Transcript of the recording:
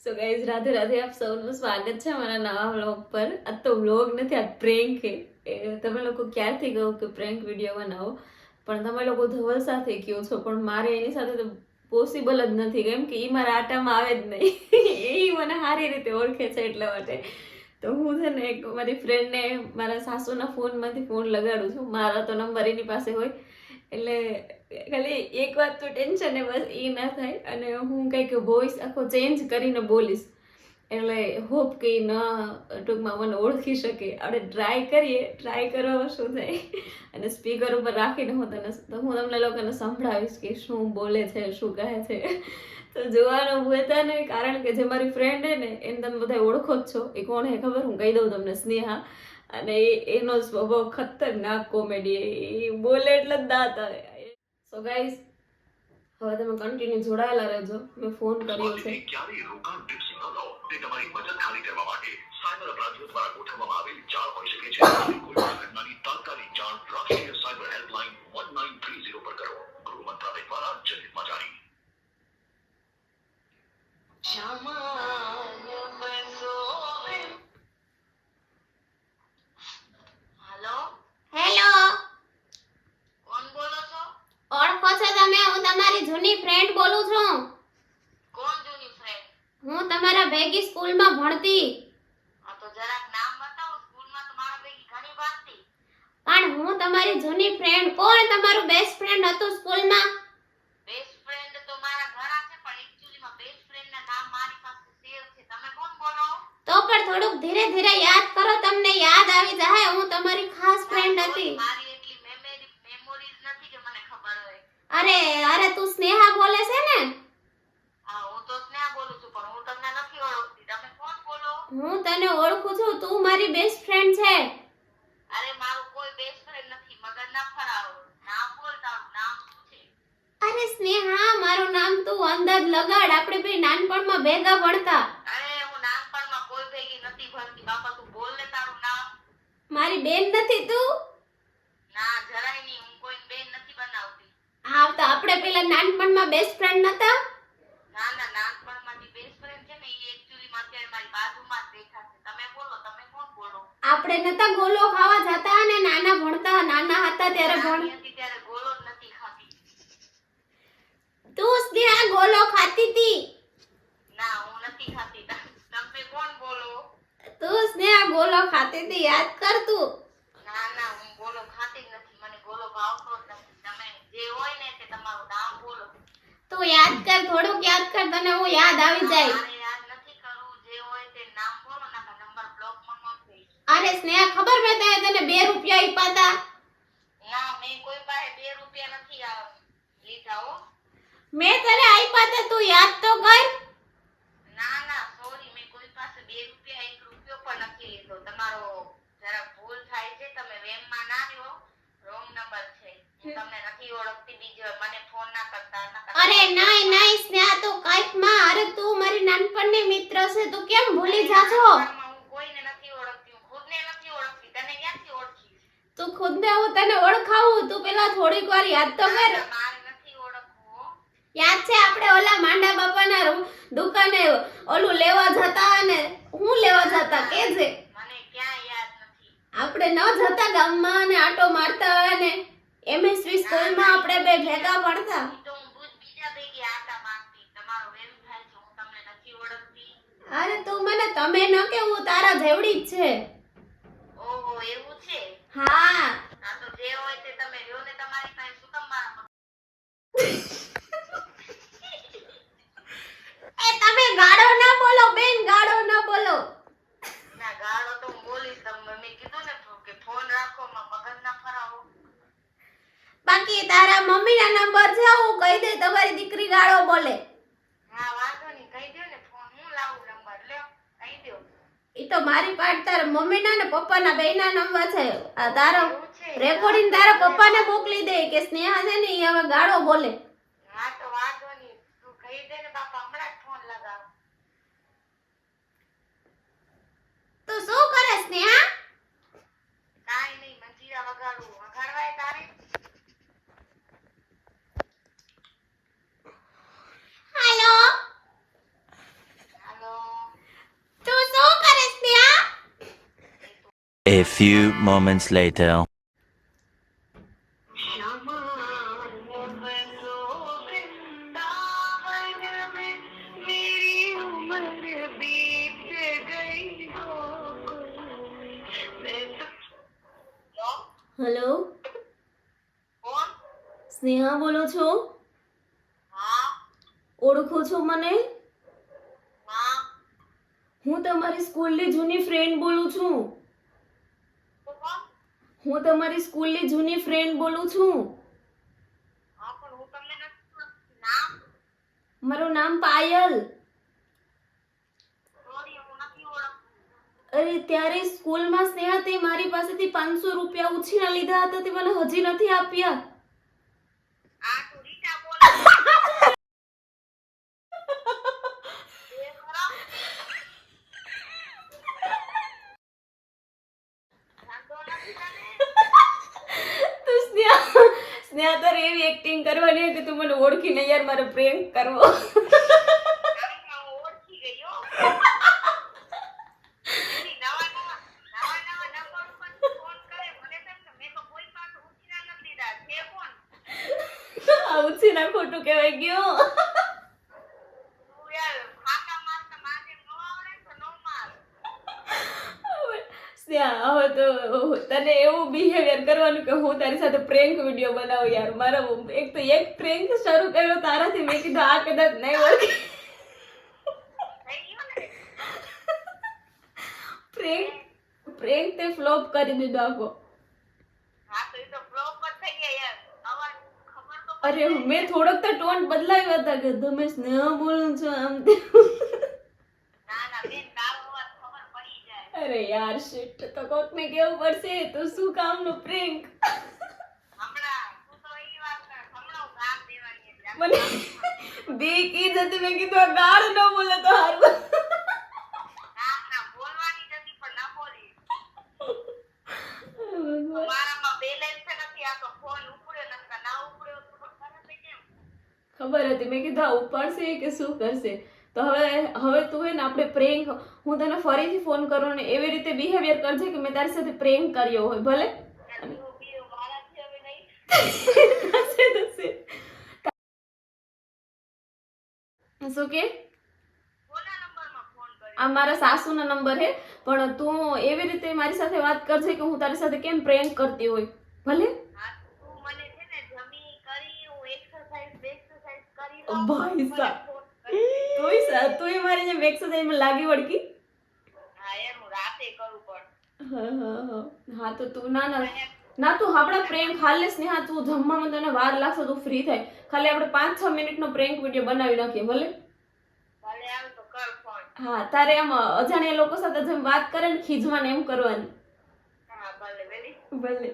So guys Radhe Radhe, આપ સૌનું સ્વાગત છે અમારા નવા વ્લોગ પર. આ તો વ્લોગ નથી, આ પ્રેન્ક છે. તમે લોકો ક્યારથી કહો કે પ્રેન્ક વિડીયો બનાવો, પણ તમે લોકો ધવલ સાથે કહો છો, પણ મારે એની સાથે તો પોસિબલ જ નથી, કેમ કે એ મારા આટામાં આવે જ નહીં. એ મને સારી રીતે ઓળખે છે એટલા માટે. તો હું છે ને એક મારી ફ્રેન્ડને મારા સાસુના ફોનમાંથી ફોન લગાડું છું. મારા તો નંબર એની પાસે હોય, એટલે ખાલી એક વાત તો ટેન્શન ને બસ એ ના થાય. અને હું કંઈક વોઇસ આખો ચેન્જ કરીને બોલીશ, એટલે હોપ કે ન ટૂંકમાં મને ઓળખી શકે. આપણે ટ્રાય કરો શું થાય. અને સ્પીકર ઉપર રાખીને હું તમને લોકોને સંભળાવીશ કે શું બોલે છે, શું કહે છે. તો જોવાનું ભૂલતા નહીં, કારણ કે જે મારી ફ્રેન્ડ હે ને એને તમે બધા ઓળખો જ છો. એ કોણ હે ખબર? હું કહી દઉં તમને, સ્નેહા. અને એનો સ્વભાવ ખતરનાક કોમેડી, એ બોલે એટલે જ દાંત આવે. સો ગાઈઝ, હવે તમે કન્ટિન્યુ જોડાયેલા રહેજો. મેં ફોન કર્યો છે. ક્યારેય રોકાણ ટિપ્સ ન લો, તે તમારી બચત ખાલી કરવા માટે સાયબર અપરાધીઓ દ્વારા ગોઠવવામાં આવેલ જાળ હોઈ શકે છે. કોઈ પણ ઘટનાની તાત્કાલિક જાણ રાષ્ટ્રીય સાયબર હેલ્પલાઇન 1930 પર કરો. ગૃહ મંત્રાલય દ્વારા જનહિતમાં જારી. હેલો, કોણ બોલો છો? ઓળખો છો તમે? હું તમારી જૂની ફ્રેન્ડ બોલું છું. કોણ જૂની ફ્રેન્ડ? હું તમારા ભેગી સ્કૂલમાં ભણતી. આ તો જરાક નામ બતાવો. સ્કૂલમાં તો મારા ભેગી ઘણી ભણતી. પણ હું તમારી જૂની ફ્રેન્ડ. કોણ તમારું બેસ્ટ ફ્રેન્ડ હતું સ્કૂલમાં? બેસ્ટ ફ્રેન્ડ તો મારા ઘણા છે, પણ એક્ચ્યુઅલીમાં બેસ્ટ ફ્રેન્ડના નામ મારી પાસે સેવ છે. તમે કોણ બોલો? તો પણ થોડુંક ધીરે ધીરે યાદ કરો, તમને યાદ આવી જાય. હું તમારી ખાસ ફ્રેન્ડ હતી. મારી એટલી મેમોરીઝ નથી કે મને ખબર હોય. અરે તું સ્નેહા બોલે છે ને? હા, હું તો સ્નેહા બોલું છું, પણ હું તમને નથી ઓળખતી. તમે કોણ બોલો? હું તને ઓળખું છું, તું મારી બેસ્ટ ફ્રેન્ડ છે. અરે મારું કોઈ બેસ્ટ ફ્રેન્ડ નથી, મગજ ના ફરાવો. નામ બોલ, તારું નામ શું છે? અરે સ્નેહા, મારું નામ તું અંદર લગાડ. આપણે બે નાનપણમાં ભેગા ભણતા. અરે હું નાનપણમાં કોઈ ભેગી નથી ભણતી. બાપા તું બોલ ને તારું નામ. મારી બેન નથી તું? ના, જરાય નહીં. હું કોઈ બેન નથી બનાવતી. હા, તો આપણે પેલા નાનપણમાં બેસ્ટ ફ્રેન્ડ નતા? ના ના, નાનપણમાં જે બેસ્ટ ફ્રેન્ડ છે ને, એ એક્ચ્યુઅલીમાં અત્યારે મારી બાજુમાં જ બેઠા છે. તમે બોલો, તમે કોણ બોલો? આપણે નતા ગોલો ખાવા જતા અને નાના ભણતા, નાના હતા ત્યારે નાની હતી ત્યારે ગોળો જ નથી ખાતી. તું સ્નેહા ગોલો ખાતી હતી? ના, હું નથી ખાતી. તમે કોણ બોલો? તું સ્નેહા ગોલો ખાતી હતી, યાદ કર તું. ના ના, હું ગોળો ખાતી જ નથી. મને ગોળો ભાવતો જ નથી. તમે જે હોય ને તે તમારું નામ બોલો. તું યાદ કર, થોડુંક યાદ કર, તને હું યાદ આવી જાય. મારે યાદ નથી કરવું. જે હોય તે નામ બોલો, નકર નંબર બ્લોકમાં ન થઈ. અરે સ્નેહા, ખબર મેં તને 2 રૂપિયા આપ્યા હતા? ના, મેં કોઈ પાસે 2 રૂપિયા નથી લીધા હો. મેં તને આપ્યા હતા, તું યાદ તો કર. ના ના, સોરી, મેં કોઈ પાસે 2 રૂપિયા 1 રૂપિયો પણ નથી લીધો. તમારો જરા ભૂલ થાય છે. તમે વેમમાં ના રહ્યો. રોંગ નંબર છે. હું તમને નથી ઓળખતી. બીજો મને ફોન ના કરતા. અરે નહીં સ્નેહા, તું કાઈક માં. અરે તું મારી નાનપણની મિત્ર છે, તું કેમ ભૂલી જાશો? હું કોઈને નથી ઓળખતી. હું ખુદને નથી ઓળખતી. તને ક્યાંથી ઓળખીશ? તું ખુદને હું તને ઓળખાવું. તું પેલા થોડીક વાર યાદ તો કર. મારે નથી ઓળખવું. યાદ છે આપણે ઓલા માંડા બાપાના દુકાને ઓલું લેવા જતા અને હું લેવા જતા કે છે? મને ક્યાં યાદ નથી. આપણે ન જતા ગામમાં અને આટો મારતા અને એમએસવી સ્કૂલમાં આપણે બે ભેગા ભણતા. તો હું બીજા ભેગી આટા માંગતી. તમારો વેમ થાય છે. હું તમને નથી ઓળખતી. અરે તું મને તમે ન કે, હું તારા જેવડી જ છે. ઓહો, એવું છે? હા. આ તો જે હોય તે તમે રહ્યો ને તમારી પાસે. શું કામ મારા એ તમે ગાળો ના બોલો બેન, ગાળો ના બોલો. ના, ગાળો તો હું બોલીશ. તમને મેં કીધું ને કે ફોન રાખો, મગજ ના ફરાવો. બાકી તારા મમ્મીના નંબર છે, હું કહી દે તમારી દીકરી ગાળો બોલે. હા, વાંધો નહીં, કહી દો ને. ફોન હું લાવું નંબર લ્યો, કહી દો. ઈ તો મારી પાસે તારા મમ્મીના ને પપ્પાના બેયના નંબર છે. આ તારો રેકોર્ડિંગ તારા પપ્પાને મોકલી દે કે સ્નેહા છે ને ઈ હવે ગાળો બોલે. હા, તો વાંધો નહીં. તું કહી દે ને બાપા, હમણાં જ ફોન લગાવ. તું શું કરે સ્નેહા? કાઈ નહીં, મંજીરા વગાડું. વગાડવાય તારે? Hello. Hello. A few moments later. Hello, કોણ? સ્નેહા બોલો છો? હા ઓળખો છો મને? હા હું તમારી સ્કૂલની જૂની ફ્રેન્ડ બોલું છું. તો કોણ? હું તમારી સ્કૂલની જૂની ફ્રેન્ડ બોલું છું. હા પણ હું તમને નથી ઓળખતી. નામ? મારું નામ પાયલ. સોરી હું નથી ઓળખતી. અરે ત્યારે સ્કૂલમાં સ્નેહા તે મારી પાસેથી 500 રૂપિયા ઉછીના લીધા હતા, તે મને હજી નથી આપ્યા. આ તું રીટા બોલે છે. એ ખરા? વાંધો નથી તને? તો સ્નેહા તારે એવી એક્ટિંગ કરવાની હોય કે તું મને ઓળખીને યાર મારે પ્રેન્ક કરવો. ના, હું ઓળખી ગઈ હો. એની નવા નંબર ઉપર ફોન કરે મને તેમ કે મેં તો કોઈ પાસે ઉછીના નથી લીધા. છે કોણ? આ ઉછીના ખોટું કહેવાય ગયું. તું યાર ફાંકા મારતા મારે ન આવડે તો ન માર. સ્નેહા, હવે તો તને એવું બિહેવિયર કરવાનું કે હું તારી સાથે પ્રેન્ક વિડીયો બનાવું યાર. મારા એક તો એક પ્રેન્ક શરૂ કર્યો તારાથી, મેં કીધું આ કદાચ નહીં ઓળખે. થઈ ગયું ને? પ્રેન્ક તે ફ્લોપ કરી દીધો આખો. હા તો એ તો flop જ થઈ ગયા યાર. અવાજ ખબર તો અરે પડી જાય. મેં થોડોક તો ટોન બદલાવ્યો હતા કે તમે સ્નેહા બોલું છો આમ તેમ. ના ના બેન તારો અવાજ ખબર પડી જાય. અરે યાર શિટ, તો કોકને કેવું પડશે તો શું કામનું પ્રેન્ક. હમણાં તું તો એવી વાત કર હમણાં હું ગામ દેવાની હતી. મને બીક ઈ જ હતી, મેં કીધું આ ગાળ ન બોલે તો હારું. ના ના બોલવાની જ હતી પણ ન બોલી. મારામાં બેલેન્સ નથી. આ તો ફોન ઉપડ્યો નકર ના ઉપડ્યો તો ખબર નથી કેમ. ખબર હતી, મેં કીધું આ ઉપાડશે કે શું કરશે. તો હવે તું હે ને આપણે પ્રેન્ક, હું તને ફરીથી ફોન કરું ને એવી રીતે બિહેવિયર કરજે કે મેં તારી સાથે પ્રેન્ક કર્યો હોય. ભલે તું બી મારાથી હવે નહીં. થશે થશે. શું કે કોના નંબરમાં ફોન કર્યો? આ મારા સાસુનો નંબર હે, પણ તું એવી રીતે મારી સાથે વાત કરજે કે હું તારી સાથે કેમ પ્રેન્ક કરતી હોય. ભલે હા તું મને છે ને જમી કરી હું એક્સરસાઇઝ કરી ઓ લઉં. ભાઈ મને સાહેબ. ફોન કરી. તોય મારી જેમ એક્સરસાઇઝમાં લાગી વળગી. હા યાર હું રાતે કરું પણ. હા તો તું ના તું આપણા પ્રેન્ક હાલે સ્નેહા, તું જમવામાં તને વાર લાગશે, તું ફ્રી થાય. ખાલી આપણે 5-6 મિનિટનો પ્રેન્ક વિડીયો બનાવી નાખીએ. ભલે ભલે આવ તો કર ફોન. હા, તારે આમ અજાણ્યા લોકો સાથે જેમ વાત કરે ને ખીજવાને એમ કરવાની. હા ભલે વેલી. ભલે